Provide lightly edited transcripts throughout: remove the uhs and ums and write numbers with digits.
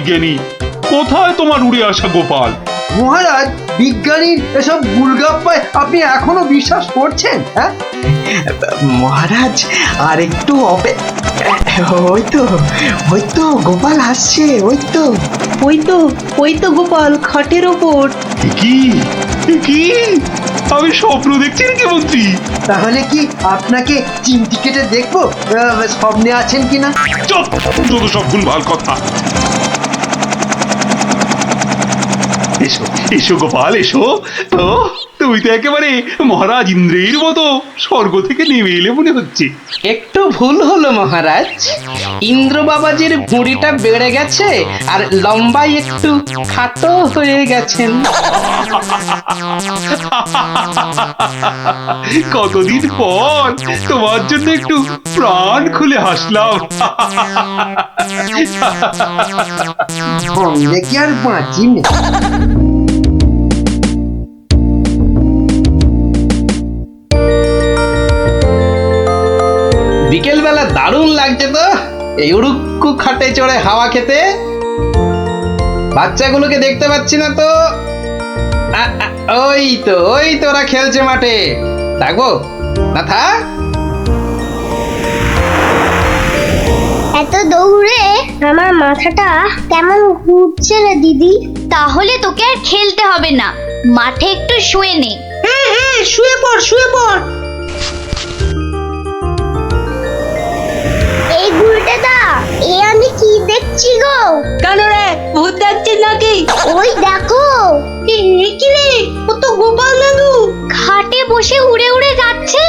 বিজ্ঞানী, কোথায় তোমার উড়ে আসা গোপাল? মহারাজ, বিজ্ঞানীর এসব গুলগাপ্পায় আপনি এখনো বিশ্বাস করছেন? হ্যাঁ মহারাজ, আর একটু ওই তো গোপাল আসছে, ওই তো গোপাল খাটের ওপর। কি কি আমি স্বপ্ন দেখছি নাকি মন্ত্রী? তাহলে কি আপনাকে চিমটি কেটে দেখবো স্বপ্নে আছেন কিনা? চুপ, যত সব ভুলভাল কথা। এসো এসো গোপাল, এসো। তো তুমি তো একেবারে মহারাজ ইন্দ্রের মতো স্বর্গ থেকে নেমে এলে মনে হচ্ছে। একটু ভুল হলো মহারাজ, ইন্দ্র বাবাজির ভুঁড়িটা বেড়ে গেছে আর লম্বাই একটু খাটো হয়ে গেছেন। কতদিন পর তোমার জন্য একটু প্রাণ খুলে হাসলাম। সঙ্গে কি আর বাঁচি না। বিকেল বেলা দারুণ লাগছে তো এই উড়ুক্কু খাটে চড়ে হাওয়া খেতে। বাচ্চাগুলোকে দেখতে পাচ্ছি না তো। ওই তো ওরা খেলছে মাঠে। ডাকবো না? থাক। এত দৌড়ে আমার মাথাটা কেমন ঘুরছে রে দিদি। তাহলে তোকে আর খেলতে হবে না, মাঠে একটু শুয়ে নে। হ্যাঁ, শুয়ে পড়। এই গুলটেদা, এ আমি কি দেখছি গো? কেন রে, ভূত দেখছিস নাকি? ওই দেখো, কি রে, ও তো গোপাল দাদু। খাটে বসে উড়ে উড়ে যাচ্ছে।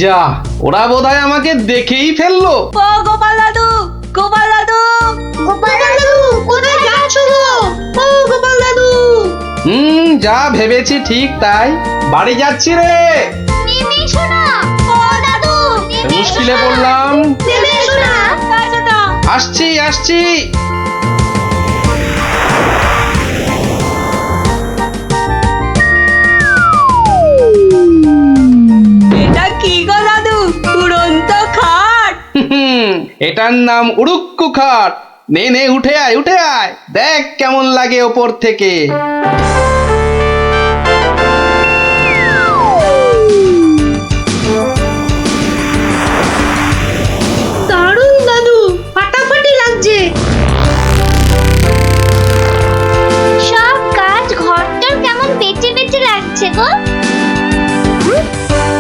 যা, ওরা বোধহয় আমাকে দেখেই ফেললো। ও গোপাল দাদু। গোপাল দাদু, কোথায় যাচ্ছ গো? ও গোপাল দাদু। যা ভেবেছি ঠিক তাই, বাড়ি যাচ্ছি রে। নেমে এসো না। ও দাদু, নেমে এসো মুশকিলে না। পড়লাম। নেমে এসো না। আসছি। এটা কি গো দাদু, উড়ন্ত খাট? এটার নাম উড়ুক্কু খাট। নে উঠে আয়, দেখ কেমন লাগে ওপর থেকে। দারুণ দাদু, ফাটাফাটি লাগছে। সব কাজ ঘরটার কেমন বেঁচে বেঁচে লাগছে গো।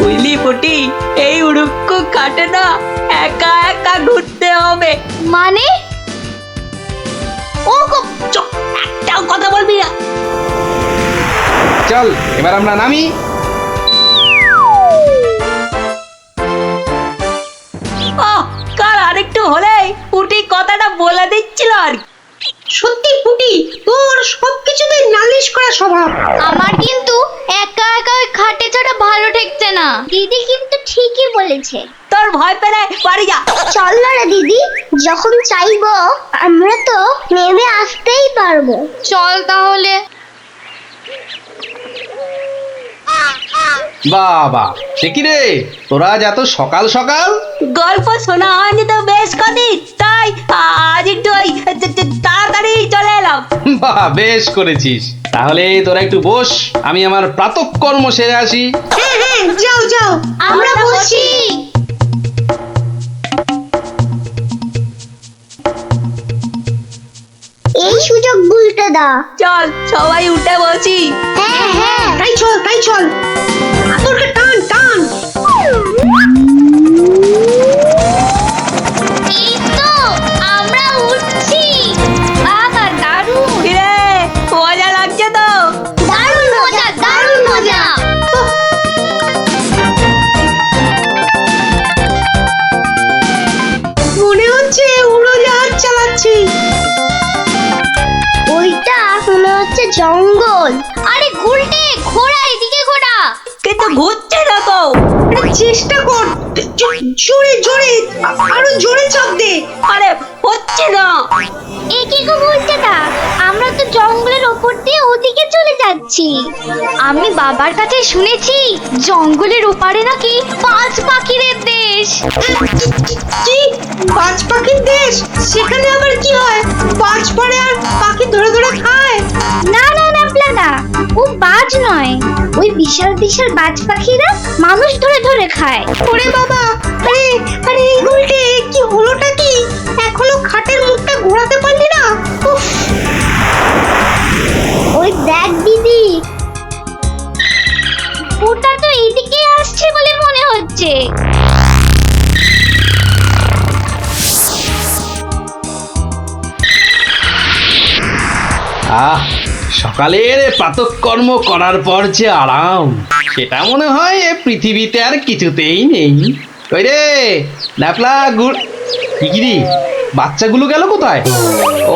বুঝলি পুটি, এই উড়ুক্কু খাটে না একা ঘুরতে হবে। মানে? ও গো, চুপ, একটাও কথা বলবি না। চল এবার আমরা নামি। কার আরেকটু হলেই পুটি কথাটা বলে দিচ্ছিল আর কি। সত্যি পুটি, তোর সবকিছুতে নালিশ করা স্বভাব। আমার কিন্তু একা একা ওই খাটে ছাড়া ভালো ঠেকছে না। দিদি কিন্তু ঠিকই বলেছে। তোর ভয় পেলে বাড়ি যা। চল না রে দিদি, যখন চাইবো আমরা তো নেমে আসতেই পারবো। চল তাহলে। বাবা, সে কি রে, তোরা আজ এত সকাল সকাল? গল্প শোনা হয়নি তো বেশ কদিন, তাই আজ একটু ওই তাড়াতাড়ি চলে এলাম। বাহ, বেশ করেছিস। তাহলে তোরা একটু বস, আমি আমার প্রাতঃকর্ম সেরে আসি। হ্যাঁ, যাও। আমরা বসি। এই সুযোগ গুলতে দা। চল সবাই উঠে বসি। হ্যাঁ। তাই চল। তোরকে টান। এই তো আমরা উঠছি। বাবা দারুণ। কিরে, মজা লাগছে তো? দারুণ মজা। মনে হচ্ছে উড়োজাহাজ চালাচ্ছি। ওইটা মনে হচ্ছে জঙ্গল। আরে গুলটে, ঘোড়া এদিকে ঘোড়া। কিন্তু ঘুরছে না তো। চেষ্টা কর, জোরে আরো জোরে চাপ দে। আরে হচ্ছে না। এ কি গো গুলটে দা, আমরা তো জঙ্গলের ওপর দিয়ে ওদিকে চলে যাচ্ছি। আমি বাবার কাছে শুনেছি জঙ্গলের ওপারে নাকি বাজ পাখিদের দেশ। কি বাজ পাখির দেশ? সেখানে আবার কি হয়? বাজ পড়ে আর পাখি ধরে ধরে খায়? না না না প্লাদা, ও বাজ নয়, ওই বিশাল বিশাল বাজ পাখিরা মানুষ ধরে ধরে খায়। ওরে বাবা, আরে আরে এই উল্টে কি হলোটা কি? এখনো খাটের মুখটা ঘোরাতে পারলি না? উফ, ওই দেখ দিদি, ওটা তো এইদিকে আসছে বলে মনে হচ্ছে। আহ, সকালের প্রাতঃকর্ম করার পর যে আরাম, সেটা মনে হয় এ পৃথিবীতে আর কিছুতেই নেই। ওই রে ন্যাপলা গুড়, কি রে, বাচ্চাগুলো গেল কোথায়?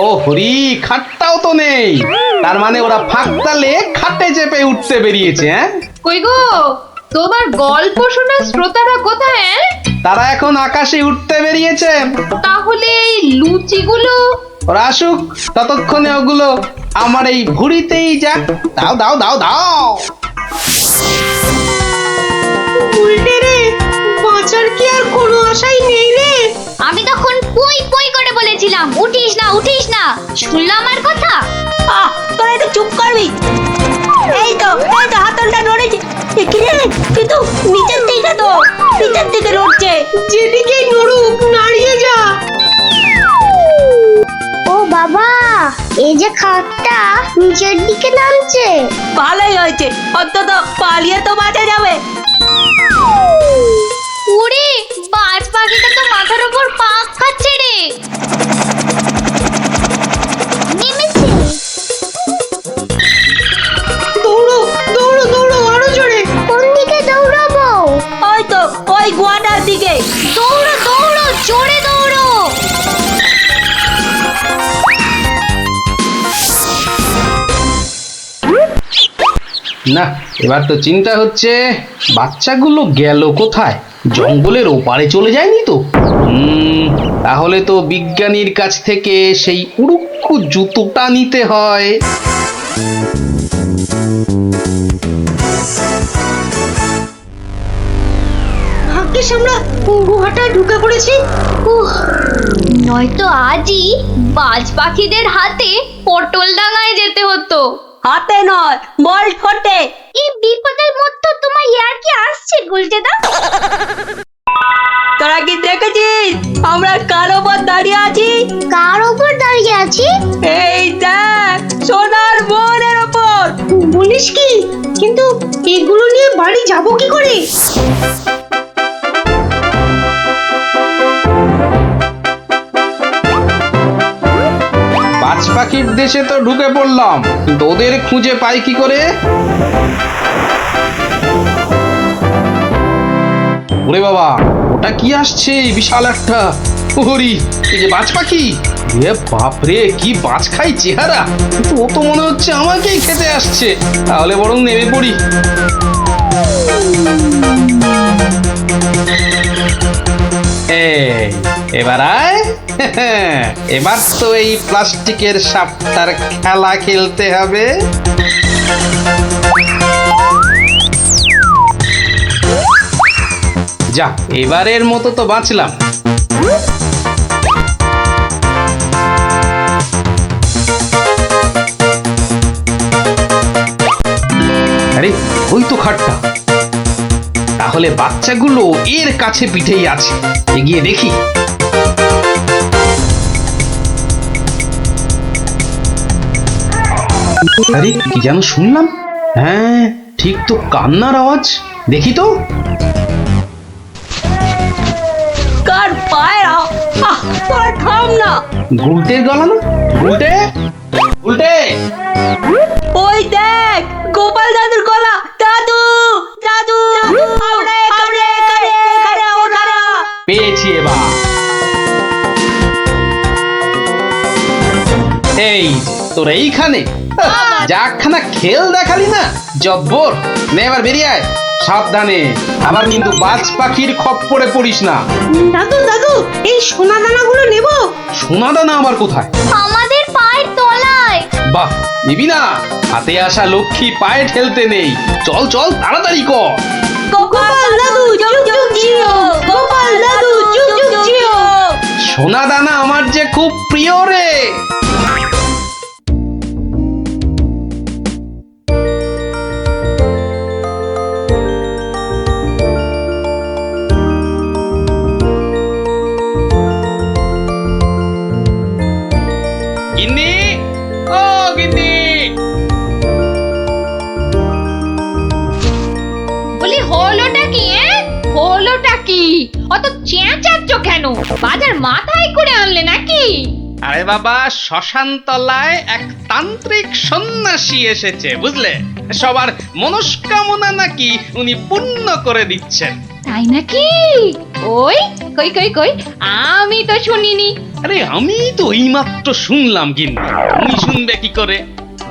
ও হরি, খাটটাও তো নেই। তার মানে ওরা ফাঁকতালে খাটে চেপে উঠতে বেরিয়েছে। হ্যাঁ, কই গো, তোমার গল্প শোনার শ্রোতারা কোথায়? তারা এখন আকাশে উঠতে বেরিয়েছে। তাহলে এই লুচিগুলো? ওরা আসুক, ততক্ষণে ওগুলো আমার এই ভুড়িতেই যাক। দাও দাও দাও দাও। উল্টে রে, বাঁচার কি আর কোনো আশাই নেই রে? আমি তখন পই পই করে বলেছিলাম উঠিস না উঠিস না, শুনলাম আমার কথা? তোরা একটু চুপ করবি? এই তো হাতলটা নড়েছে। কি রে, কিন্তু নিচের দিকে তো, নিচের দিকে নড়ছে। যেদিকেই নড়ুক, নাড়িয়ে যা। ও বাবা, এই যে খাটটা নিচের দিকে নামছে। ভালোই হয়েছে, অন্তত পালিয়ে তো বাঁচা যাবে। ওরে, বাজ পাখিটা তো মাথার উপর পাক খাচ্ছে রে। নেমেছে। দৌড়ো দৌড়ো দৌড়ো, আরো জোরে। কোন দিকে দৌড়াবো? ওই তো ওই গোয়াটার দিকে। দৌড়ো দৌড়ো, জোরে দৌড়ো। না, এবার তো চিন্তা হচ্ছে বাচ্চাগুলো গেল কোথায়? জঙ্গলের ওপারে চলে যায়নি তো? তাহলে তো বিজ্ঞানীর কাছ থেকে সেই উড়ুক্কু জুতোটা নিতে হয়। ভাগ্যিস আমরা গুহাটায় ঢুকে পড়েছি। নয়তো আজই বাজ পাখিদের হাতে পটল ডাঙায় যেতে হতো। হাতে নয়, বল ঠোঁটে। এই বিপদের মধ্যে তোমার ইয়ার কি আসছে গুলটেদা? তোরা কি দেখেছিস আমরা কার ওপর দাঁড়িয়ে আছি? কার ওপর দাঁড়িয়ে আছি? এই দেখ, সোনার বনের ওপর। বলিস কি? কিন্তু এগুলো নিয়ে বাড়ি যাব কি করে? বাজ পাখির দেশে তো ঢুকে পড়লাম, কিন্তু ওদের খুঁজে পাই কি করে? ওরে বাবা, ওটা কি আসছে? বিশাল একটা হরি, এই যে বাজ পাখি। এ বাপরে, কি বাজ খাই চেহারা! কিন্তু ও তো মনে হচ্ছে আমাকেই খেতে আসছে। তাহলে বরং নেমে পড়ি। এবার আয়। এবার তো এই প্লাস্টিকের সাপটার খেলা খেলতে হবে। যা, এবারের মতো তো বাঁচলাম। আরে, ওই তো খাটটা। তাহলে বাচ্চাগুলো এর কাছে পিঠেই আছে। এগিয়ে দেখি। আরে, কি যেন শুনলাম? হ্যাঁ, ঠিক তো, কান্নার আওয়াজ। দেখি তো। কার পায়ের তোরা থাম না। গুলটের গলা না? গুলটে, গুলটে। ওই দেখ, গোপাল দাদুর গলা। দাদু দাদু, আমরা এখানে, এখানে, ওখানে। পেয়েছি এবার। এই যে, তোর এইখানে যাখানা খেল দেখালি না, জব্বর। নে এবার বেরিয়ে আয়, সাবধানে। আবার কিন্তু বাজ পাখির খপ্পরে পড়িস না। দাদু দাদু, এই সোনা দানাগুলো নেব। সোনা দানা আবার কোথায়? আমাদের পায়ের তলায়। বাহ, নিবি না? হাতে আসা লক্ষ্মী পায়ে ঠেলতে নেই। চল চল তাড়াতাড়ি কর। গোপাল দাদু চুপ চুপ জিও, গোপাল দাদু চুপ চুপ জিও। সোনা দানা আমার যে খুব প্রিয় রে। গিন্নি, ও গিন্নি। বলি হলোটা কি হলোটা কি? অত চেঁচাচ্ছ কেন? বাজার মাথায় করে আনলে নাকি? আরে বাবা, শ্মশান তলায় এক তান্ত্রিক সন্ন্যাসী এসেছে বুঝলে। সবার মনস্কামনা নাকি উনি পূর্ণ করে দিচ্ছেন। তাই নাকি? ওই কই কই কই, আমি তো শুনিনি। আরে আমি তো এইমাত্র শুনলাম গিন্নি, উনি শুনবে কি করে?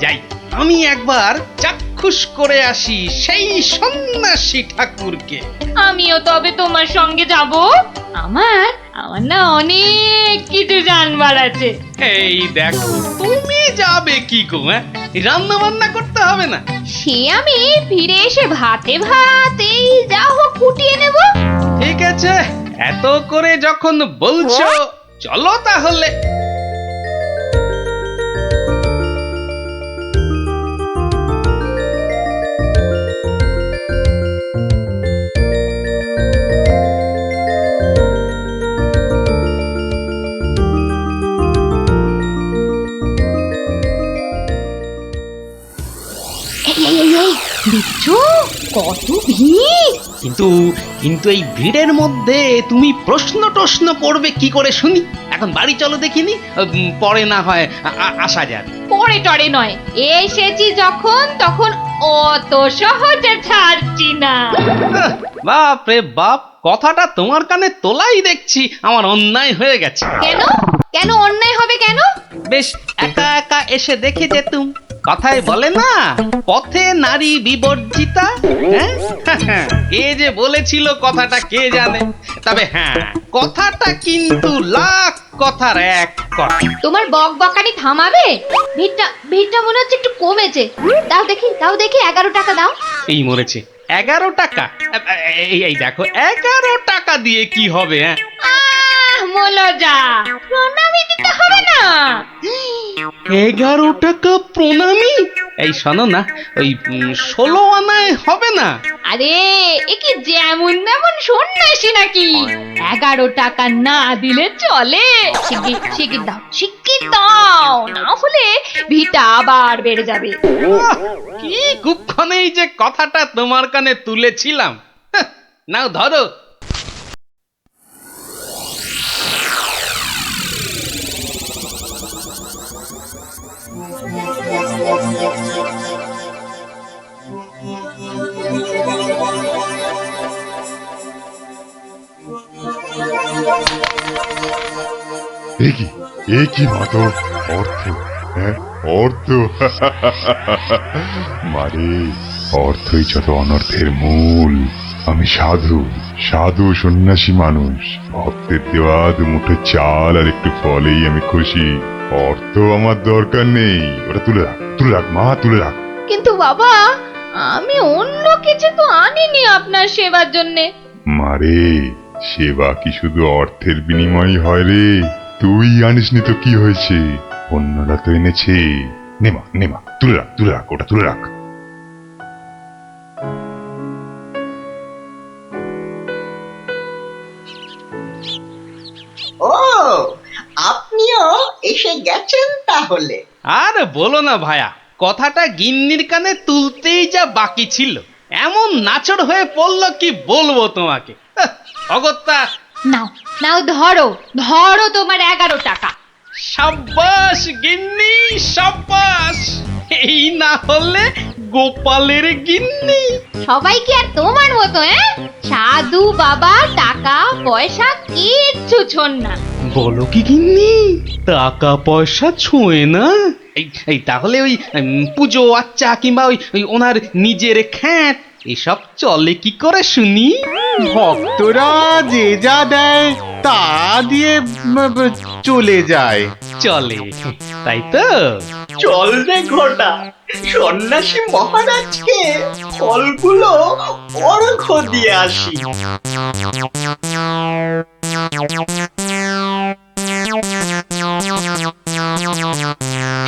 যাই আমি একবার চাক্ষুষ করে আসি সেই সন্ন্যাসী ঠাকুরকে। আমিও তবে তোমার সঙ্গে যাব। আমার আমার না অনেক কিছু জানবার আছে। এই দেখো, তুমি যাবে কি গো? রান্না বান্না করতে হবে না? সে আমি ফিরে এসে ভাতে ভাত এই যা হোক ফুটিয়ে নেব। ঠিক আছে, এত করে যখন বলছো চলো তাহলে। দেখছো কত ভিড়? কিন্তু কিন্তু এই ভিড়ের মধ্যে তুমি প্রশ্ন টশ্ন করবে কি করে শুনি? এখন বাড়ি চলো দেখিনি, পরে না হয় আসা যাবে। পরে টরে নয়, এসেছি যখন তখন অত সহজে ছাড়ছি না। বাপ রে বাপ, কথাটা তোমার কানে তোলাই দেখছি আমার অন্যায় হয়ে গেছে। কেন কেন অন্যায় হবে কেন? বেশ একা একা এসে দেখে যেতুম। কথায় বলে না, পথে নারী বিবর্জিতা। হ্যাঁ, কে যে বলেছিল কথাটা কে জানে। তবে হ্যাঁ, কথাটা কিন্তু লাখ কথার এক কথা। তোমার বক বকানি থামাবে? ভিড়টা মনে হচ্ছে একটু কমেছে। দাও দেখি 11 টাকা দাও। এই মরেছে 11 টাকা? এই দেখো, 11 টাকা দিয়ে কি হবে? মলজা, প্রণামী দিতে হবে না? 11 টাকা প্রণামী? এই শোনো না, ওই 16 আনায় হবে না? আরে এ কি যেমন তেমন সন্ন্যাসী নাকি? 11 টাকা না দিলে চলে? শিগগির দাও, না হলে ভিটা আবার বেড়ে যাবে। কি কুক্ষণেই যে কথাটা তোমার কানে তুলেছিলাম। নাও ধরো। এ কি মাতো অর্থ? হ্যাঁ, অর্থ। মারে, অর্থই যত অনর্থের মূল। আমি সাধু সন্ন্যাসী মানুষ। ভক্তের দেওয়া দুমুঠো চাল আর একটু ফলেই আমি খুশি। অর্থ আমার দরকার নেই। ওটা তুলে রাখ মা, তুলে রাখ। কিন্তু বাবা, আমি অন্য কিছু তো আনিনি আপনার সেবার জন্যে। মারে, সেবা কি শুধু অর্থের বিনিময় হয় রে? তুই আনিসনি তো কি হয়েছে? অন্যরা তো এনেছে। নেমা তুলে রাখ, ওটা তুলে রাখ। ও, আপনিও এসে গেছেন তাহলে? আর বলো না ভায়া, কথাটা গিন্নির কানে তুলতেই যা বাকি ছিল, এমন নাচড় হয়ে পড়লো কি বলবো তোমাকে। অগত্যা। নাও ধরো তোমার 11 টাকা। সাব্বাস গিন্নি, সাব্বাস। এই না হলে গোপালের গিন্নি। সবাই কি আর তোমার মতো? সাধু বাবা টাকা পয়সা কিচ্ছু ছোন না। বলো কি গিন্নি, টাকা পয়সা ছোঁয় না? এই তাহলে ওই পুজো আচ্চা কিংবা ওই ওনার নিজের খ্যাট এসব চলে কি করে শুনি? ভক্তরা যে যা দেয় তা দিয়ে চলে যায়। চলে তাই তো? চল রে ঘটা, সন্ন্যাসী মহারাজকে ফলগুলো অর্ঘ্য দিয়ে আসি।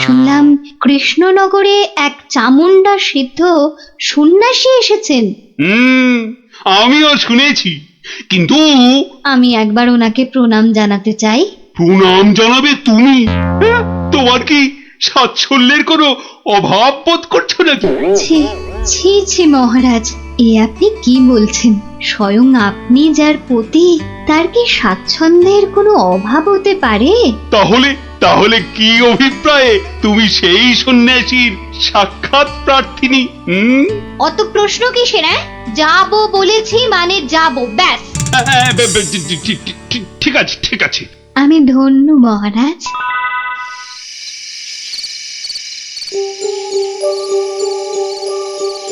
শুনলাম কৃষ্ণনগরে এক চামুন্ডা সিদ্ধ সন্ন্যাসী এসেছেন। আমিও শুনেছি, কিন্তু আমি একবার ওনাকে প্রণাম জানাতে চাই। প্রণাম জানাবে তুমি? হ্যাঁ, তোমার কি সাচ্ছল্যের কোনো অভাব বোধ করছো নাকি? ছি ছি ছি মহারাজ, এ আপনি কি বলছেন? স্বয়ং আপনি যার পতি, তার কি স্বাচ্ছন্দ্যের কোনো অভাব হতে পারে? তাহলে তাহলে কি অভিপ্রায়ে তুমি সেই সন্ন্যাসীর সাক্ষাৎ প্রার্থিনী? অত প্রশ্ন কিসের? যাবো বলেছি মানে যাবো, ব্যাস। ঠিক আছে, ঠিক আছে। আমি ধন্য মহারাজ।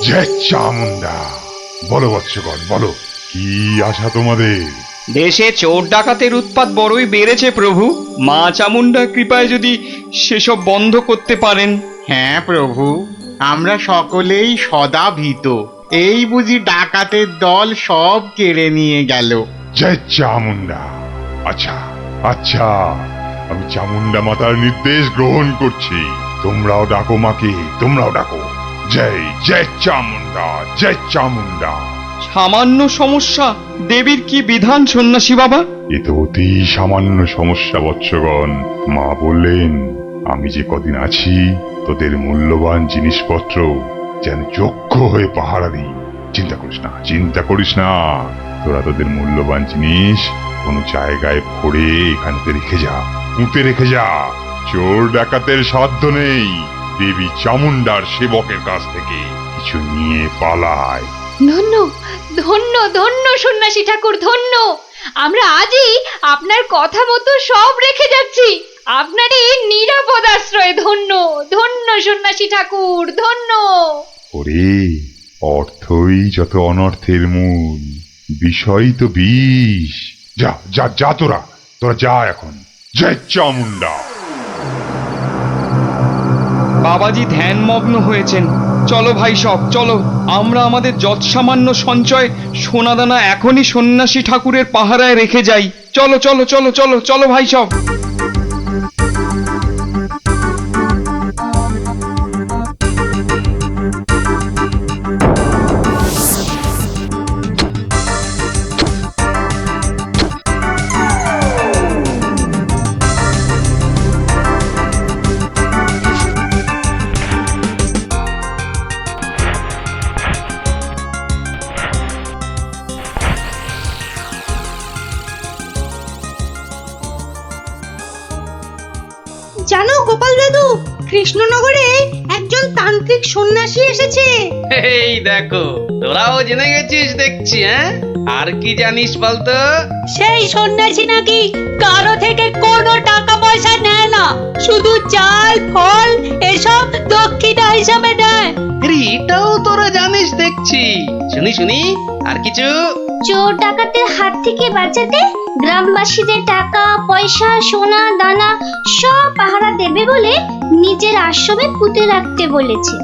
জয় চামুন্ডা। বলো বৎসগণ, বলো কি আশা তোমাদের? দেশে চোর ডাকাতের উৎপাত বড়ই বেড়েছে প্রভু। মা চামুন্ডার কৃপায় যদি সেসব বন্ধ করতে পারেন। হ্যাঁ প্রভু, আমরা সকলেই সদা ভীত। এই বুঝি ডাকাতের দল সব কেড়ে নিয়ে গেল। জয় চামুন্ডা। আচ্ছা আচ্ছা, আমি চামুন্ডা মাতার নির্দেশ গ্রহণ করছি। তোমরাও ডাকো মাকে, তোমরাও ডাকো। জয় জয় চামুন্ডা, জয় চামুন্ডা। সামান্য সমস্যা, দেবীর কি বিধান সন্ন্যাসী বাবা? এ তো অতি সামান্য সমস্যা বৎসগণ। মা বললেন আমি যে কদিন আছি তোদের মূল্যবান জিনিসপত্র যেন যোগ্য হয়ে পাহারা দিই। চিন্তা করিস না, চিন্তা করিস না। তোরা তোদের মূল্যবান জিনিস কোনো জায়গায় ভরে এখানে রেখে যা, পুঁতে রেখে যা। চোর ডাকাতের সাধ্য নেই দেবী চামুন্ডার সেবকের কাছ থেকে কিছু নিয়ে পালায়। ধন্য ধন্য ধন্য সন্ন্যাসী ঠাকুর, ধন্য। আমরা আজই আপনার কথা মতো সব রেখে যাচ্ছি। আপনারই নিরাপদ আশ্রয়। ধন্য ধন্য সন্ন্যাসী ঠাকুর, ধন্য। ওরে, অর্থই যত অনর্থের মূল, বিষয় তো বিষ। যা যা যা, তোরা তোরা যা এখন। জয় চামুন্ডা। বাবাজি ধ্যানমগ্ন হয়েছেন। চলো ভাই সব, চলো। আমরা আমাদের যৎসামান্য সঞ্চয় সোনাদানা এখনই সন্ন্যাসী ঠাকুরের পাহারায় রেখে যাই। চলো চলো চলো চলো চলো ভাই সব। জানো গোপাল দাদু, কৃষ্ণনগরে একজন তান্ত্রিক সন্ন্যাসী এসেছে। এই দেখো, তোরাও জেনে গেছিস দেখছি। হ্যাঁ, আর কি জানিস বলতো? সেই সন্ন্যাসী নাকি কারো থেকে কোনো টাকা পয়সা নেয় না, শুধু চাল ফল এসব দক্ষিণা হিসাবে নেয়। এটাও তোরা জানিস দেখছি। শুনি শুনি, আর কিছু? চোর ডাকাতের হাত থেকে বাঁচাতে গ্রামবাসীদের টাকা পয়সা সোনা দানা সব পাহারা দেবে বলে নিজের আশ্রমে পুঁতে রাখতে বলেছে।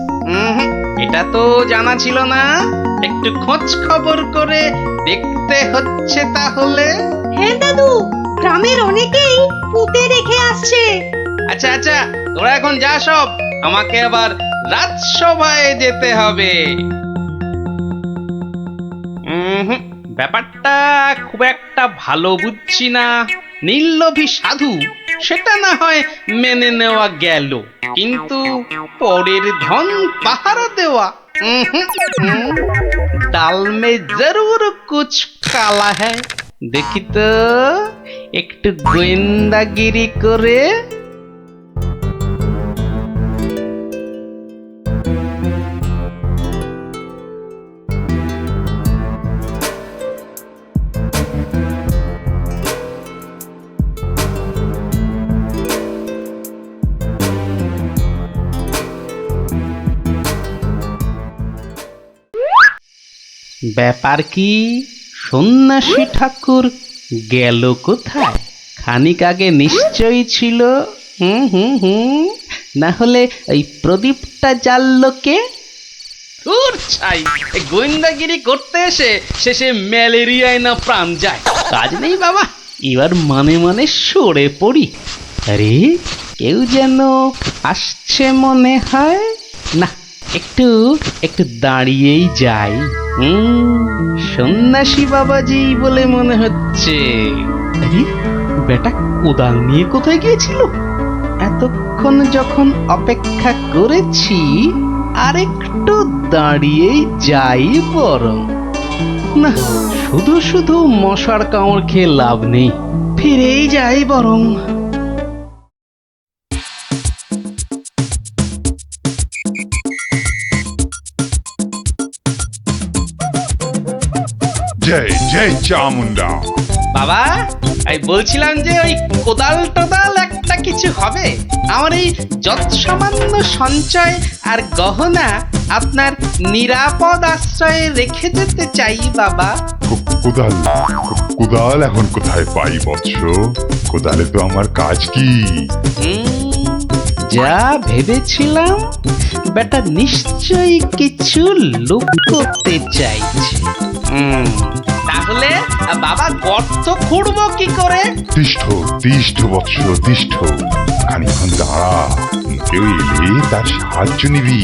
এটা তো জানা ছিল না। একটু খোঁজ খবর করে দেখতে হচ্ছে তাহলে। হ্যাঁ দাদু, গ্রামের অনেকেই পুঁতে রেখে আসছে। আচ্ছা আচ্ছা, তোরা এখন যা সব। আমাকে আবার রাজসভায় যেতে হবে। ব্যাপারটা খুব একটা ভালো বুঝছি না। নির্লোভী সাধু, সেটা না হয় মেনে নেওয়া গেল, কিন্তু পরের ধন পাহারা দেওয়া, ডাল মে জরুর কুছ কালা হ্যায়। দেখি তো একটু গোয়েন্দাগিরি করে। ব্যাপার কি? সন্ন্যাসী ঠাকুর গেল কোথায়? খানিক আগে নিশ্চয়ই ছিল। হুম, না হলে ওই প্রদীপটা জ্বাললো কে? ধুর ছাই, এই গোয়েন্দাগিরি করতে এসে শেষে ম্যালেরিয়ায় না প্রাণ যায়। কাজ নেই বাবা, এবার মানে মানে সরে পড়ি। আরে কেউ যেন আসছে মনে হয়। না, একটু একটু দাঁড়িয়েই যাই। সন্ন্যাসী বাবাজি বলে মনে হচ্ছে। আরে বেটা কোদাল নিয়ে কোথায় গিয়েছিল? এতক্ষণ যখন অপেক্ষা করেছি, আরেকটু দাঁড়িয়েই যাই বরং। না, শুধু শুধু মশার কামড় খেয়ে লাভ নেই, ফিরেই যাই বরং। জয় জয় চামুন্ডা। বাবা, আমি বলছিলাম যে ওই কোদাল টোদাল একটা কিছু হবে। আমার এই যত সামান্য সঞ্চয় আর গহনা আপনার নিরাপদ আশ্রয়ে রেখে যেতে চাই বাবা। কোদাল কোদাল এখন কোথায় পাই বৎস? কোদালে তো আমার কাজ কি? যা ভেবেছিলাম, বেটা নিশ্চয়ই কিছু লুকোতে চাইছে। তাহলে বাবা গর্ত খুঁড়বো কি করে? তিষ্ঠ তিষ্ঠ বৎস তিষ্ঠ, খানিক্ষণ দাঁড়া, কেউ এলে তার সাহায্য নিবি।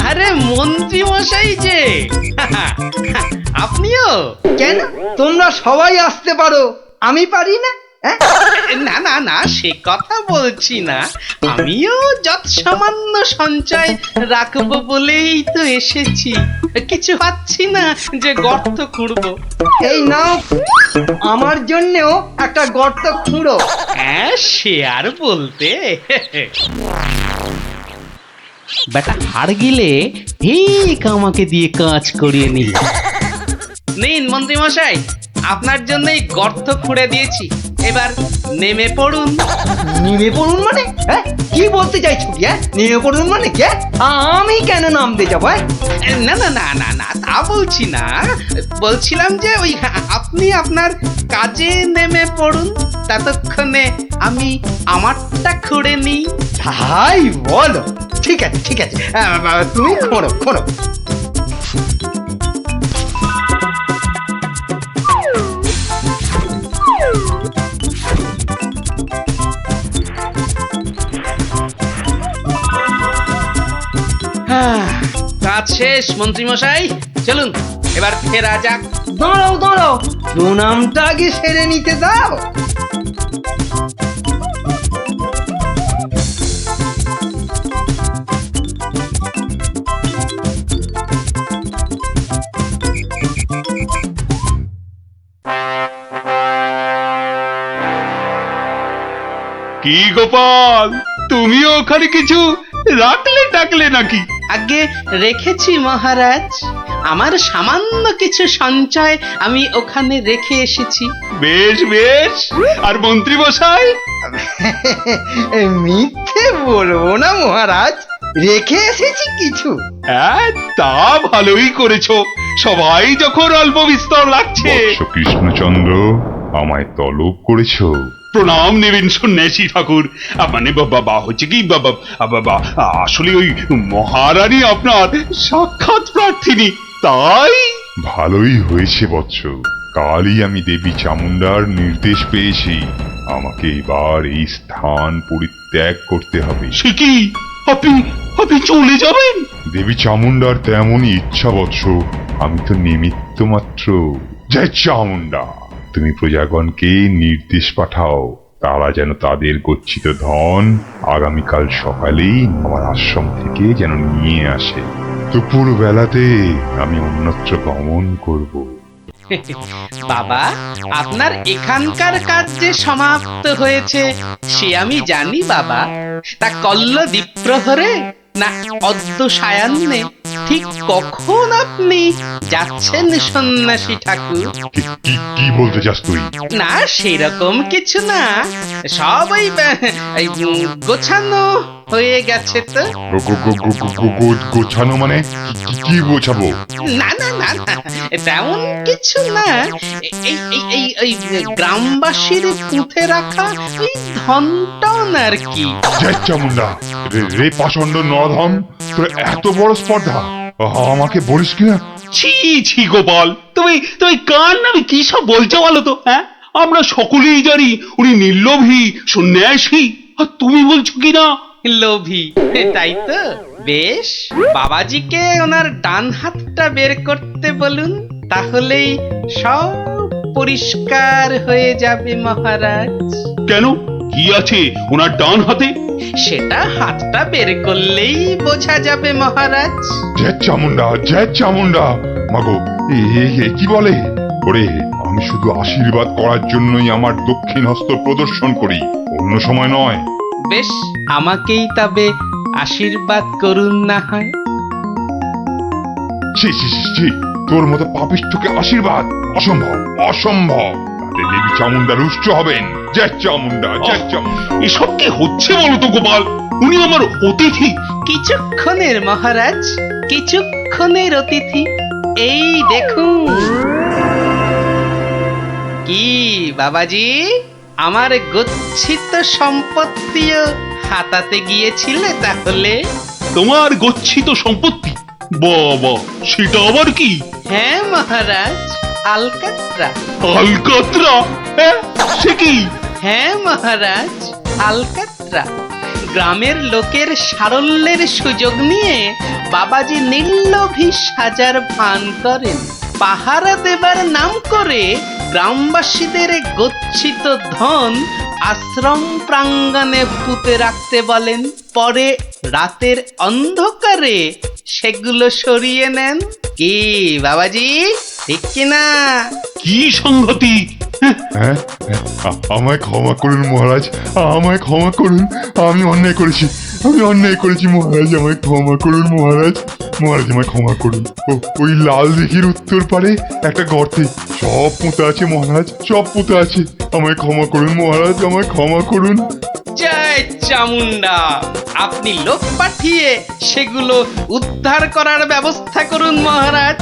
আরে মন্ত্রী মশাই যে, আপনিও? কেন তোমরা সবাই আসতে পারো, আমি পারি না? না না না, সে কথা বলছি না। আমিও যত সামান্য সঞ্চয় রাখবো বলেই তো এসেছি। কিছু পাচ্ছি না যে গর্ত খুঁড়বো। এই নাও, আমার জন্যও একটা গর্ত খুঁড়ো। হ্যাঁ, সে আর বলতে। বেটা হাড় গিলে ঠিক আমাকে দিয়ে কাজ করিয়ে নিল। নিন মন্ত্রী মশাই, আপনার জন্যই গর্ত খুঁড়ে দিয়েছি, এবার নেমে পড়ুন। নেমে পড়ুন মানে? কি বলতে চাইছো কি? নেমে পড়ুন মানে কি? আমি কেন নামতে যাবো? না না না না না, তা বলছি না। বলছিলাম যে ওই আপনি আপনার কাজে নেমে পড়ুন, ততক্ষণে আমি আমারটা খুঁড়ে নিই। তাই বলো? ঠিক আছে ঠিক আছে, তুমি খোঁড়ো খোঁড়ো। কাজ শেষ মন্ত্রী মশাই, চলুন এবার ফেরা যাক। দাঁড়াও দাঁড়াও, প্রণামটা আগে সেরে নিতে দাও। কি গোপাল, তুমিও ওখানে কিছু রাখলে টাকলে নাকি? আগে রেখেছি মহারাজ, আমার সামান্য কিছু সঞ্চয় আমি ওখানে রেখে এসেছি। বেশ বেশ, আর মন্ত্রী মশাই? মিথ্যে বলবো না মহারাজ, রেখে এসেছি কিছু। হ্যাঁ, তা ভালোই করেছো। সবাই যখন অল্প বিস্তর লাগছে। বৎস কৃষ্ণচন্দ্র, আমায় তলব করেছো? প্রণাম নেবেন সন্ন্যাসী ঠাকুর। মানে বাবা হচ্ছে কি বাবা, আসলে ওই মহারানী আপনার সাক্ষাৎ প্রার্থিনী, তাই। ভালোই হয়েছে বৎস, কালই আমি দেবী চামুন্ডার নির্দেশ পেয়েছি, আমাকে এবার এই স্থান পরিত্যাগ করতে হবে। সে কি, আপনি আপনি চলে যাবেন? দেবী চামুন্ডার তেমনই ইচ্ছা বৎস, আমি তো নিমিত্ত মাত্র। জয় চামুন্ডা, তুমি প্রজাগণকে নির্দেশ পাঠাও, তারা যেন তাদের গচ্ছিত ধন আগামীকাল সকালেই আমার আশ্রম থেকে যেন নিয়ে আসে। দুপুর বেলাতে আমি অন্যত্র গমন করব। বাবা, আপনার এখানকার কাজ যে সমাপ্ত হয়েছে সে আমি জানি বাবা। তা কল্ল দ্বীপ্রহরে না অদ্য সায়ান্নে ঠিক কখন আপনি যাচ্ছেন সন্ন্যাসী ঠাকুর? কি বলতে চাস তুই? না সেরকম কিছু না, সব ওই গোছানো হয়ে গেছে তো। গোছানো মানে কি বোঝাবো? না না না না, তেমন কিছু না। এই এই এই এই গ্রামবাসীর পুঁতে রাখা এই ধনটন আর কি। জয় চামুন্ডা, রে পাষণ্ড নরধম, তোর এত বড় স্পর্ধা আমাকে বলিস কিনা? ছি ছি গোপাল, তুমি তুমি কার নামে কি সব বলছো বলো তো? হ্যাঁ, আমরা সকলেই জানি উনি নির্লোভী সন্ন্যাসী, আর তুমি বলছো কিনা লোভী। তাই তো, বেশ, বাবাজিকে ওনার ডান হাতটা বের করতে বলুন, তাহলেই সব পরিষ্কার হয়ে যাবে মহারাজ। কেন, কি আছে ওনার ডান হাতে? সেটা হাতটা বের করলেই বোঝা যাবে মহারাজ। জয় চামুন্ডা, জয় চামুন্ডা। মাগো, এ কি বলে? ওরে, আমি শুধু আশীর্বাদ করার জন্যই আমার দক্ষিণ হস্ত প্রদর্শন করি, অন্য সময় নয়। বেশ, আমাকেই তবে আশীর্বাদ করুন না হয়। ছি ছি ছি ছি, তোর মতো পাপিষ্ঠকে আশীর্বাদ অসম্ভব, অসম্ভব। তাতে দেবী চামুন্ডা রুষ্ট হবেন। জয় চামুন্ডা, জয় চামুন্ডা। এসব কি হচ্ছে বলো তো গোপাল? উনি আমার অতিথি। কিছুক্ষণের মহারাজ, কিছুক্ষণের অতিথি। এই দেখুন। কি বাবাজি, আমার গচ্ছিত সম্পত্তিও হাতাতে গিয়েছিলে তাহলে? তোমার গচ্ছিত সম্পত্তি? বাবা, সেটা আবার কি? হ্যাঁ মহারাজ, আলকাত্রা। আলকাতরা? হ্যাঁ, সে কি? হ্যাঁ মহারাজ, আলকাত্রা। গ্রামের লোকের সারল্যের সুযোগ নিয়ে বাবাজি নির্লোভী সাজার ভান করেন। পাহারা দেবার নাম করে গ্রামবাসীদের গচ্ছিত ধন আশ্রম প্রাঙ্গণে পুঁতে রাখতে বলেন, পরে রাতের অন্ধকারে সেগুলো সরিয়ে নেন। কি বাবাজি, ঠিক কিনা? কি সংগতি? হ্যাঁ, আমায় ক্ষমা করুন মহারাজ, আমায় ক্ষমা করুন। আমি অন্যায় করেছি, আমি অন্যায় করেছি মহারাজ, আমায় ক্ষমা করুন মহারাজ। মহারাজ আমায় ক্ষমা করুন। ওই লাল দিঘির উত্তর পারে একটা গর্তে সব পুঁতে আছে মহারাজ, সব পুঁতে আছে। আমায় ক্ষমা করুন মহারাজ, আমায় ক্ষমা করুন। জয় চামুন্ডা, আপনি লোক পাঠিয়ে সেগুলো উদ্ধার করার ব্যবস্থা করুন মহারাজ।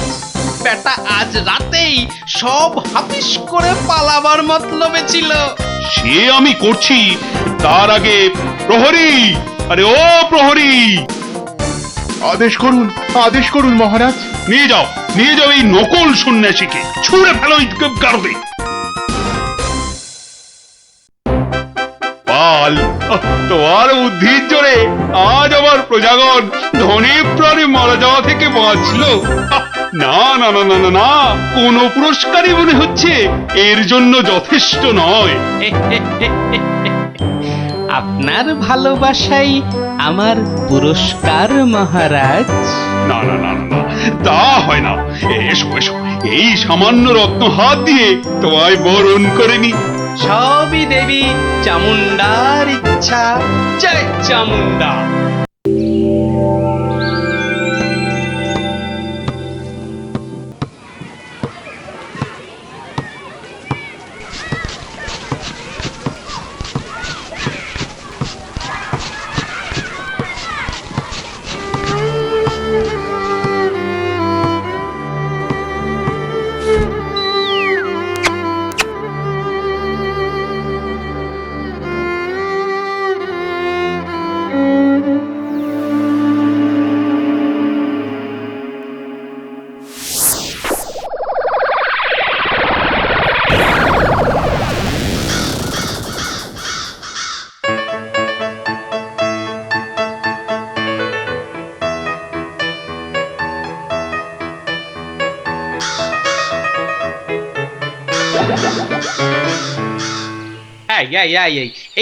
বেটা আজ রাতেই সব হাফিস করে পালাবার মতলবে ছিল। সে আমি করছি, তার আগে প্রহরী, আরে ও প্রহরী, আদেশ করুন মহারাজ। নিয়ে যাও, নিয়ে যাও এই নকল সন্ন্যাসীকে, ছুঁড়ে ফেলো এই গারদে। পাল, তোমার বুদ্ধির জোরে আজ আমার প্রজাগণ ধনে প্রাণে মারা যাওয়া থেকে বাঁচলো। না না না না না না, কোন পুরস্কারই মনে হচ্ছে এর জন্য যথেষ্ট নয়। আপনার ভালোবাসাই আমার পুরস্কার মহারাজ। না না না না না, তা হয় না। এসো এসো, এই সামান্য রত্ন হাত দিয়ে তোমায় বরণ করে নি। সবই দেবী চামুন্ডার ইচ্ছা। জয় চামুন্ডা।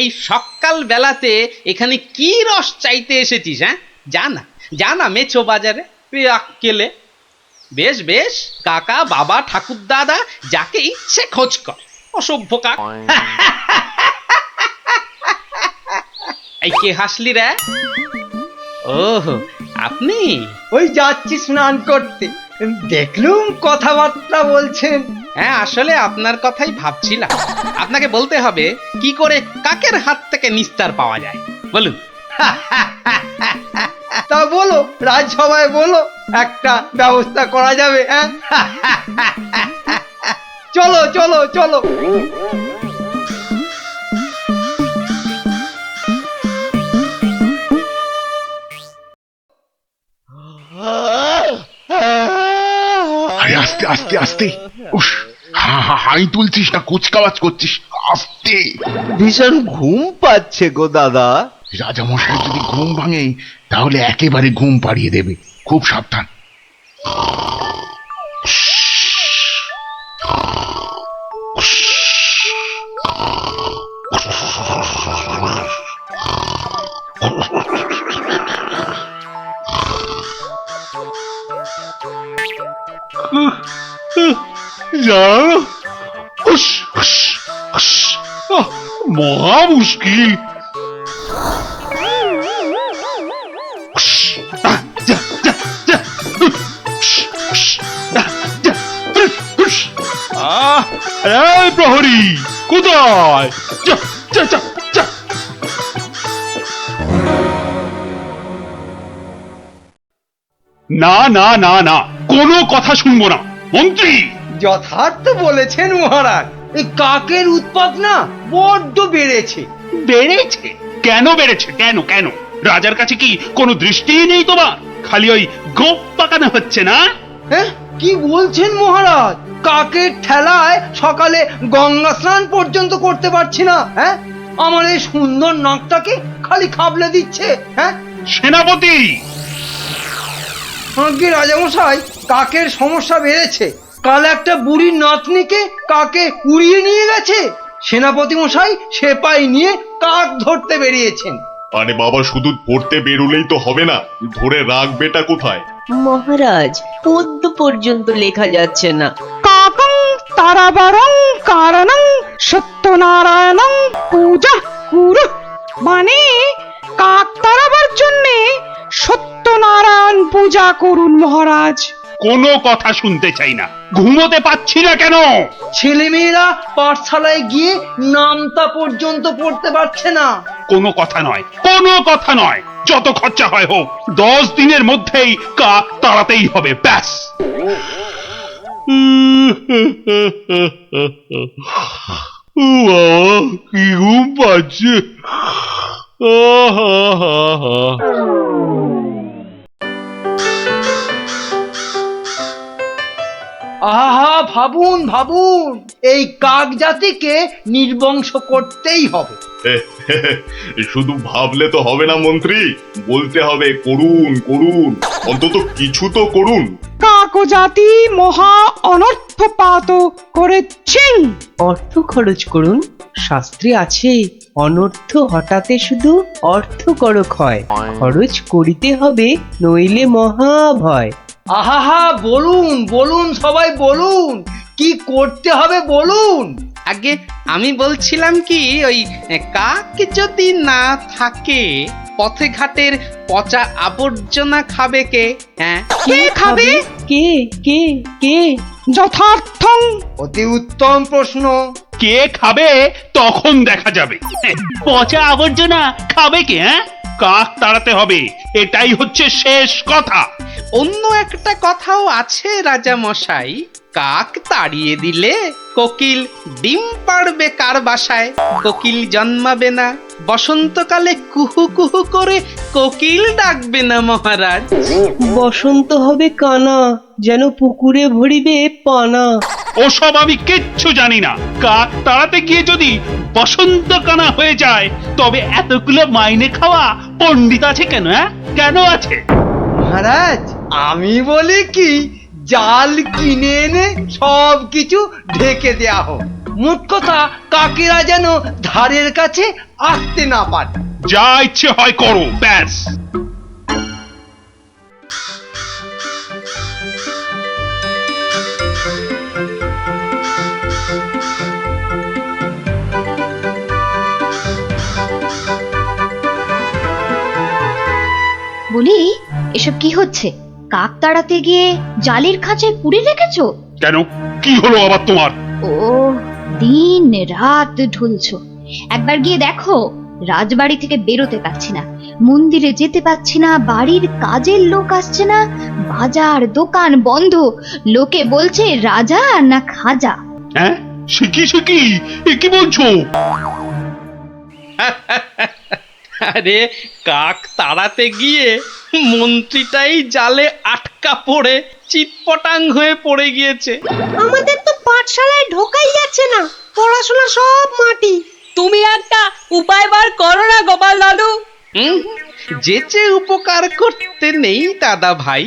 এই সকাল বেলাতে এখানে কি রস চাইতে এসেছিস? হ্যাঁ, জানা জানা মেছো বাজারে আক্কেলে। বেশ বেশ, কাকা বাবা ঠাকুর দাদা যাকে ইচ্ছে খোঁজ কর, অসভ্য কাক। এই কে হাসলি রে? ওহ, আপনি? ওই যাচ্ছি স্নান করতে, দেখলুম কথাবার্তা বলছেন। হ্যাঁ, আসলে আপনার কথাই ভাবছিলাম। আপনাকে বলতে হবে কি করে কাকের হাত থেকে নিস্তার পাওয়া যায়, বলুন। তা বলো, রাজসভায় বলো, একটা ব্যবস্থা করা যাবে। হ্যাঁ, চলো চলো চলো। আরে আস্তে আস্তে আস্তে। উস, হাই তুলছিস না কুচকাওয়াজ করছিস, আস্তে। ভীষণ ঘুম পাচ্ছে গো দাদা। রাজামশাই যদি ঘুম ভাঙে তাহলে একেবারে ঘুম পাড়িয়ে দেবে, খুব সাবধান। জানো, হুস, হুস, হুস, মহা মুশকিল। এই প্রহরী কোথায়? যা, যা, যা, যা। না না না না, কোনো কথা শুনবো না মন্ত্রী। যথার্থ বলেছেন মহারাজ, এই কাকের উৎপাত না বড্ড বেড়েছে। বেড়েছে? কেন বেড়েছে? কেন কেন? রাজার কাছে কি কোনো দৃষ্টিই নেই তোমার? খালি ওই গোপ পাকানো হচ্ছে না? হ্যাঁ, কি বলছেন মহারাজ? কাকের ঠেলায় সকালে গঙ্গা স্নান পর্যন্ত করতে পারছি না। হ্যাঁ, আমার এই সুন্দর নাকটাকে খালি খাবলে দিচ্ছে। হ্যাঁ, সেনাপতি! আগে রাজামশাই, কাকের সমস্যা বেড়েছে। কাল একটা বুড়ির নাতনিকে কাকে উড়িয়ে নিয়ে গেছে। সেনাপতি মশাই সেপাই নিয়ে কাক ধরতে বেরিয়েছেন। আরে বাবা, শুধু পড়তে বেরোলেই তো হবে না, ধরে রাখবেটা কোথায়? মহারাজ, পদ্ম পর্যন্ত লেখা যাচ্ছে না। কাকং তারাবারং কারণং সত্যনারায়ণং পূজা কুরু, মানে কাক তাড়াবার জন্যে সত্যনারায়ণ পূজা করুন মহারাজ। কোনো কথা শুনতে চাই না। ঘুমোতে পাচ্ছি না কেন? ছেলেমেয়েরা পাঠশালায় গিয়ে নামতা পর্যন্ত পড়তে পারছে না। কোনো কথা নয়, কোনো কথা নয়। যত খরচা হয় হোক, 10 দিনের মধ্যেই কাক তাড়াতেই হবে, ব্যাস। কি ঘুম পাচ্ছে। আহা, ভাবুন ভাবুন, এই কাক জাতিকে নির্বংশ করতেই হবে। শুধু ভাবলে তো হবে না মন্ত্রী, বলতে হবে করুন করুন, অন্তত কিছু তো করুন। কাক জাতি মহা অনর্থপাত করেছেন। অর্থ খরচ করুন। শাস্ত্রে আছে, অনর্থ হঠাতে শুধু অর্থ করক হয়, খরচ করিতে হবে নইলে মহাভয়। আহা, বলুন বলুন, সবাই বলুন, কি করতে হবে বলুন। আগে আমি বলছিলাম কি, ওই কাক যদি না থাকে, পথে ঘাটের পচা আবর্জনা খাবে কে? হ্যাঁ, কে খাবে? কে কে কে? যথার্থং। অতি উত্তম প্রশ্ন। কে খাবে তখন দেখা যাবে। পচা আবর্জনা খাবে কে? হ্যাঁ, কাক তাড়াতে হবে, এটাই হচ্ছে শেষ কথা। অন্য একটা কথাও আছে রাজা মশাই, কাক তাড়িয়ে দিলে কোকিল ডিম পাড়বে কার বাসায়? কোকিল জন্মাবে না, বসন্তকালে কুহু কুহু করে কোকিল ডাকবে না মহারাজ। বসন্ত হবে কানা, যেন পুকুরে ভরিবে পানা। ওসব আমি কিচ্ছু জানি না। কাক তাড়াতে গিয়ে যদি বসন্ত কানা হয়ে যায়, তবে এতগুলো মাইনে খাওয়া পণ্ডিত আছে কেন? হ্যাঁ, কেন আছে? মহারাজ, আমি বলি কি, জাল কিনে এনে সব কিছু ঢেকে দেয়া হোক। মোট কথা, কাকেরা যেন ধারের কাছে আসতে না পারে। যা ইচ্ছে হয় করো, ব্যাস। বলি, এসব কি হচ্ছে? কাক তাড়াতে গিয়ে জালের খাঁচায় পুরে রেখেছো? কেন, কি হলো আবার তোমার? ও, দিন রাত ঢুলছো। একবার গিয়ে দেখো, রাজবাড়ি থেকে বেরোতে পারছি না। মন্দিরে যেতে পারছি না, বাড়ির কাজের লোক আসছে না, বাজার দোকান বন্ধ, লোকে বলছে রাজা না খাজা। হ্যাঁ, সে কি এ কি বলছো? আরে কাক তাড়াতে গিয়ে মন্ত্রীটাই জালে আটকা পড়ে চিৎপটাং হয়ে পড়ে গিয়েছে। আমাদের তো পাঠশালায় ঢোকাই যাচ্ছে না, পড়াশোনা সব মাটি। তুমি একটা উপায় বার করো না গোপাল দাদু। যেচে উপকার করতে নেই দাদা ভাই,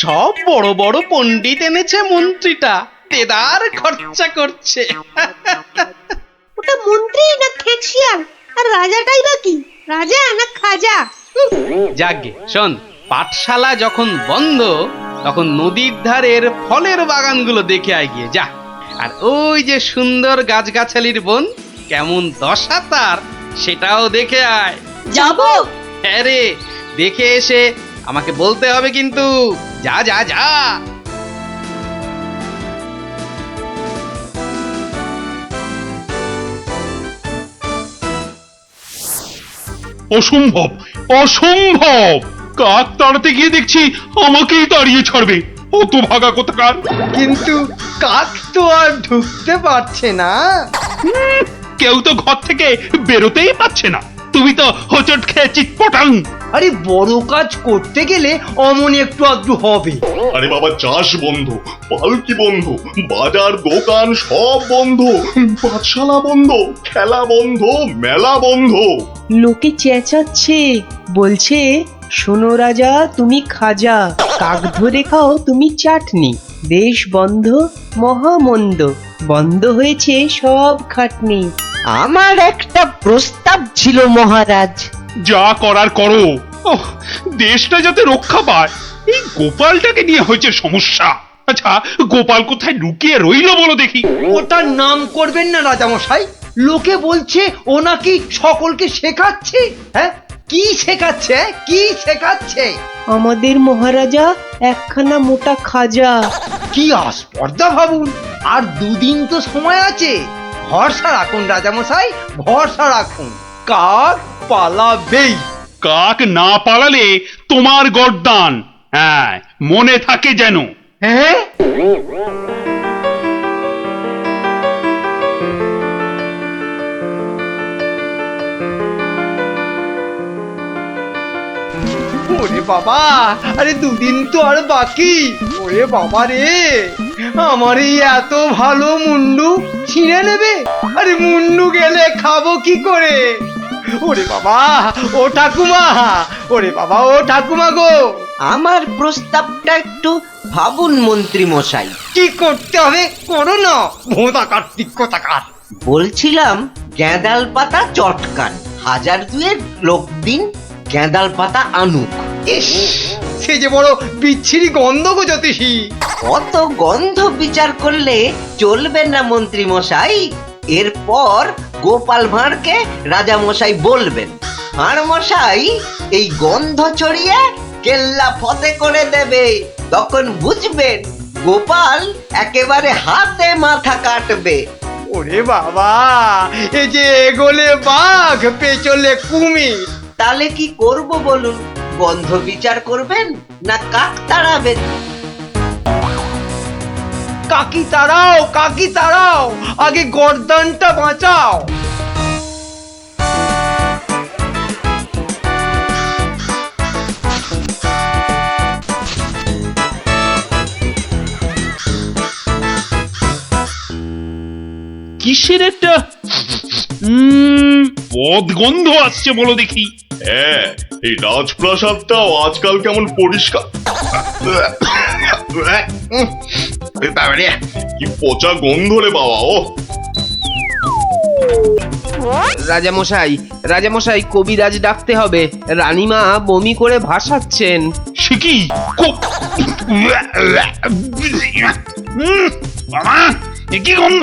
সব বড় বড় পণ্ডিত এনেছে মন্ত্রীটা, তেদার খরচা করছে। ওটা মন্ত্রী না খেকশিয়াল, আর রাজাটাই বা কি, রাজা না খাজা? যাগে শোন, পাঠশালা যখন বন্ধ তখন নদীর ধারের ফলের বাগানগুলো দেখে আয় গিয়ে যা। আর ওই যে সুন্দর গাছগাছালির বন, কেমন দশা তার, সেটাও দেখে আয়। যাবো? হ্যাঁ রে, দেখে এসে আমাকে বলতে হবে কিন্তু। যা যা যা। অসম্ভব, অসম্ভব! কাক তাড়াতে গিয়ে দেখছি আমাকেই তাড়িয়ে ছাড়বে, অত ভাগা কোথাকার। কিন্তু কাক তো আর ঢুকতে পারছে না। কেউ তো ঘর থেকে বেরোতেই পারছে না, তুমি তো হোঁচট খেয়ে চিৎপটাং। আরে বড় কাজ করতে গেলে অমন একটু আধটু হবে। আরে বাবা, চাষ বন্ধ, পালকি বন্ধ, বাজার দোকান সব বন্ধ, পাঠশালা বন্ধ, খেলা বন্ধ, মেলা বন্ধ। লোকে চেঁচাচ্ছে, বলছে শোনো রাজা তুমি খাজা, কাক ধরে খাও তুমি চাটনি, দেশ বন্ধ মহামন্দ, বন্ধ হয়েছে সব খাটনি। আমার একটা প্রস্তাব ছিল মহারাজ। যা করার করো, ওহ, দেশটা যাতে রক্ষা পায়। এই গোপালটাকে নিয়ে হয়েছে সমস্যা। আচ্ছা, গোপাল কোথায় লুকিয়ে রইল বলো দেখি? ওটার নাম করবেন না রাজামশাই, লোকে বলছে ও নাকি সকলকে শেখাচ্ছে। হ্যাঁ, কি শেখাচ্ছে? কি শেখাচ্ছে? আমাদের মহারাজা একখানা মোটা খাজা। কি আস্পর্ধা ভাবুন! আর দুদিন তো সময় আছে, ভরসা রাখুন রাজামশাই, ভরসা রাখুন। কাক পালাবেই। কাক না পালালে তোমার গর্দান, হ্যাঁ, মনে থাকে যেন। হ্যাঁ, ওরে বাবা, আরে দুদিন তো আর বাকি। ওরে বাবা রে, আমার এই এত ভালো মুন্ডু ছিঁড়ে নেবে। আরে মুন্ডু গেলে খাবো কি করে? ওরে বাবা, ও ঠাকুমা, ওরে বাবা, ও ঠাকুমা গো, আমার প্রস্তাবটা একটু ভাবুন মন্ত্রী মশাই। কি করতে হবে করো না, ভোঁদা কার্তিক কোথাকার। বলছিলাম গেঁদাল পাতা চটকান, 1000 লোক দিন গেঁদাল পাতা আনুক। ইস, সে যে বড় বিচ্ছিরি গন্ধ গো জ্যোতিষী। অত গন্ধ বিচার করলে চলবে না মন্ত্রী মশাই। এরপর গোপাল ভাঁড়কে রাজা মশাই বলবেন, ভাঁড় মশাই এই গন্ধ ছড়িয়ে কেল্লা ফতে করে দেবে। তখন বুঝবেন গোপাল একেবারে হাতে মাথা কাটবে। ওরে বাবা, এই যে এগোলে বাঘ পেছলে কুমির। তাহলে কি করব বলুন? গন্ধ বিচার করবেন না কাক তাড়াবেন? কাকি তাড়াও, কাকি তাড়াও, আগে গর্দানটা বাঁচাও। কিসের একটা পদ গন্ধ আসছে বলো দেখি? হ্যাঁ, এই রাজপ্রাসাদটাও আজকাল কেমন পরিষ্কার। কি পচা গন্ধ রে বাবা! ও রাজামশাই কবিরাজ ডাকতে হবে, রানীমা বমি করে ভাসাচ্ছেন। সে কি? বাবা, এ কি গন্ধ?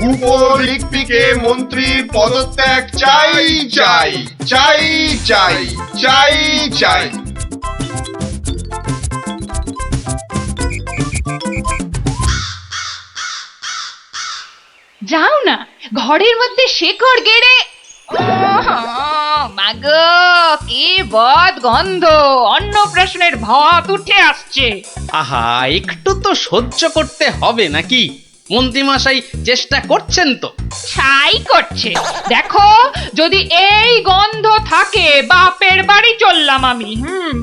উপরিক্তিকে মন্ত্রীর পদত্যাগ চাই চাই চাই চাই চাই চাই। যাও না, ঘরের মধ্যে শেকড় গেড়ে মাগো কি বদ গন্ধ, অন্নপ্রাশনের ভাত উঠে আসছে। আহা, একটু তো সহ্য করতে হবে নাকি? মন্ত্রীমশাই চেষ্টা করছেন তো। ছাই করছে। দেখো, যদি এই গন্ধ থাকে বাপের বাড়ি চললাম আমি।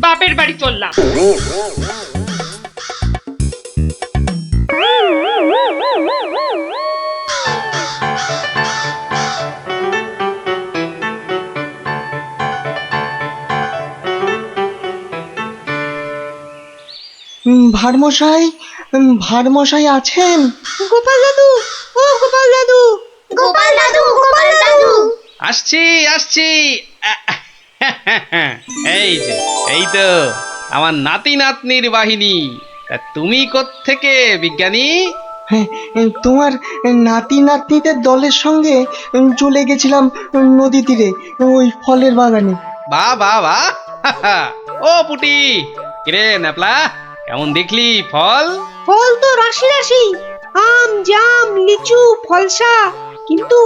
বাপের বাড়ি চললাম। ভারমশাই, ভারমশাই আছেন? গোপাল দাদু, ও গোপাল দাদু, গোপাল দাদু, গোপাল দাদু। আসছি আসছি। এই যে, এই তো আমার নাতি নাতনির বাহিনী। তা তুমি কোত্থেকে বিজ্ঞানী? হ্যাঁ, তোমার নাতি নাতনিদের দলের সঙ্গে চলে গেছিলাম নদী তীরে, ওই ফলের বাগানে। বাহ বাহ বাহ। ও পুটি, কিরে ন্যাপলা, কেমন দেখলি ফল? ফল তো রাশি রাশি, আম, জাম, লিচু, ফলসা, কিন্তু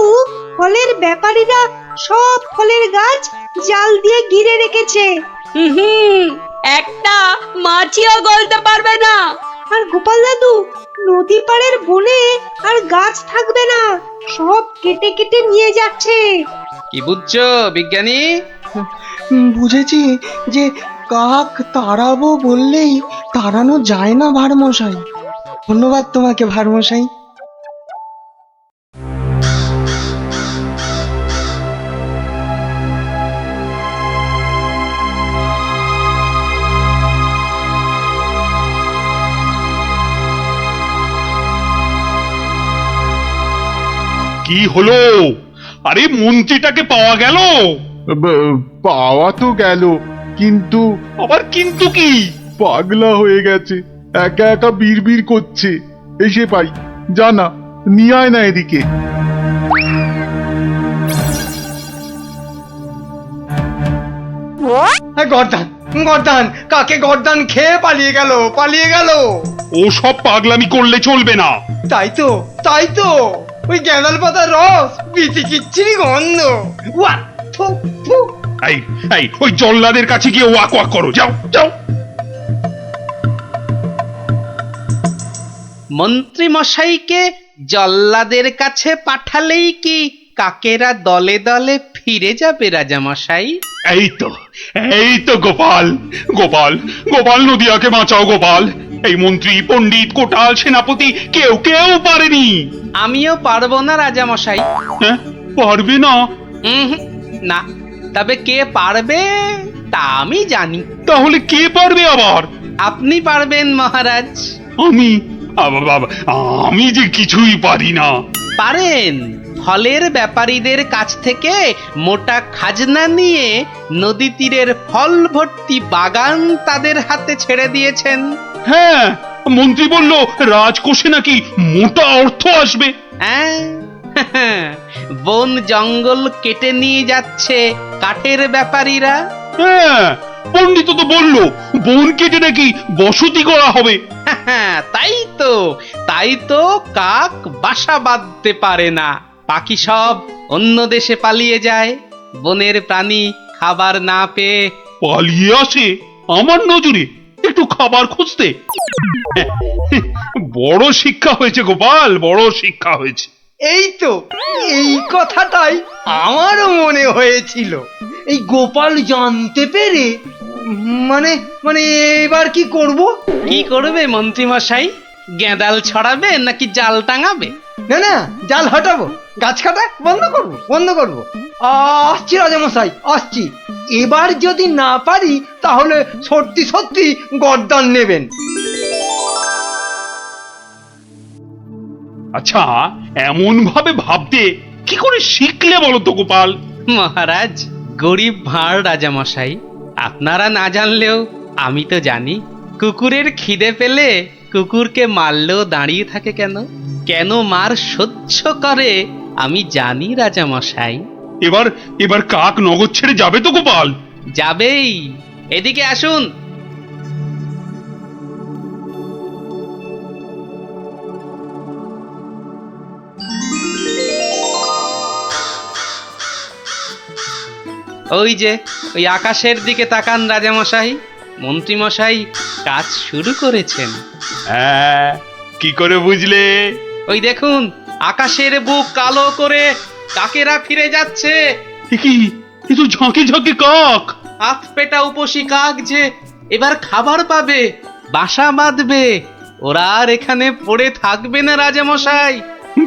ফলের ব্যাপারীরা সব ফলের গাছ জাল দিয়ে ঘিরে রেখেছে। একটা মাছিও গলতে পারবে না। আর গোপাল দাদু, নদী পাড়ের বনে আর গাছ থাকবে না, সব কেটে কেটে নিয়ে যাচ্ছে। কি বুঝছো বিজ্ঞানী? বুঝেছি যে কাক তাড়াবো বললেই তাড়ানো যায় না ভারমশাই। ধন্যবাদ তোমাকে ভারমশাই। কি হলো? আরে মন্ত্রীটাকে পাওয়া গেল? পাওয়া তো গেল, কিন্তু আবার কিন্তু কি? পাগলা হয়ে গেছে, একা একা বিড়বিড় করছে। এসে পাই, জানা নিয়ে আয় না এদিকে। গর্দান, গর্দান, কাকে গর্দান খেয়ে পালিয়ে গেল, পালিয়ে গেল। ও সব পাগলামি করলে চলবে না। তাই তো, তাই তো, ওই গ্যাঁদাল পাতার রস, বিচি কিচ্ছিরি গন্ধ। ওয়া, থু, থু। এই এই ওই জল্লাদের কাছে গিয়ে ওয়াক ওয়াক করো, যাও যাও। মন্ত্রী মশাইকে জল্লাদের কাছে পাঠালেই কি কাকেরা দলে দলে ফিরে যাবে রাজা মশাই? এই তো গোপাল, গোপাল, গোপাল, নদিয়াকে বাঁচাও গোপাল। এই মন্ত্রী, পণ্ডিত, কোটাল, সেনাপতি কেউ কেউ পারেনি। আমিও পারবো না রাজা মশাই। হ্যাঁ, পারবে না? না, তবে কে পারবে তা আমি জানি। তাহলে কে পারবে আবার? আপনি পারবেন মহারাজ। আমি? আমি যে কিছুই পারি না। পারেন। ফলের ব্যাপারীদের কাছ থেকে মোটা খাজনা নিয়ে নদী তীরের ফল ভর্তি বাগান তাদের হাতে ছেড়ে দিয়েছেন। হ্যাঁ, মন্ত্রী বলল রাজকোষে নাকি মোটা অর্থ আসবে। হ্যাঁ, বন জঙ্গল কেটে নিয়ে যাচ্ছে কাঠের ব্যাপারীরা। হ্যাঁ, পণ্ডিত তো বলল বন কেটে নাকি বসতি করা হবে। তাই তো কাক বাসা বাঁধতে পারে না, পাখি সব অন্য দেশে পালিয়ে যায়। বনের প্রাণী খাবার না পেয়ে পালিয়ে আসে আমার নজরে একটু খাবার খুঁজতে। বড় শিক্ষা হয়েছে গোপাল, বড় শিক্ষা হয়েছে। এই তো, এই কথাটাই আমারও মনে হয়েছিল। এই গোপাল জানতে পেরে মানে মানে এবার কি করব? কি করবে মন্ত্রী মশাই? গেঁদাল ছড়াবে নাকি জাল টাঙাবে? না না, জাল হটাবো, গাছ কাটা বন্ধ করব, বন্ধ করব। আসছি রাজামশাই, আসছি। এবার যদি না পারি তাহলে সত্যি সত্যি গর্দান নেবেন। আচ্ছা, এমন ভাবে ভাবতে কি করে শিখলে বলো তো গোপাল? মহারাজ, গরিব ভাঁড় রাজা মশাই, আপনারা না জানলেও আমি তো জানি। কুকুরের খিদে পেলে কুকুরকে মারলেও দাঁড়িয়ে থাকে কেন? কেন মার সহ্য করে আমি জানি রাজা মশাই। এবার কাক নগর ছেড়ে যাবে তো গোপাল? যাবেই। এদিকে আসুন। ওই যে ওই আকাশের দিকে তাকান রাজামশাই, মন্ত্রীমশাই কাজ শুরু করেছেন। হ্যাঁ, কি করে বুঝলে? ওই দেখুন আকাশের বুক কালো করে কাকেরা ফিরে যাচ্ছে। এ কি, এ তো ঝাঁকে ঝাঁকে কাক। হাত পেটা উপসী কাক যে এবার খাবার পাবে, বাসা বাঁধবে। ওরা আর এখানে পড়ে থাকবে না রাজামশাই।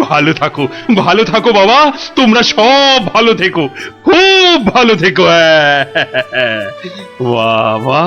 ভালো থাকো, ভালো থাকো বাবা, তোমরা সব ভালো থেকো, খুব ভালো থেকো। বাবা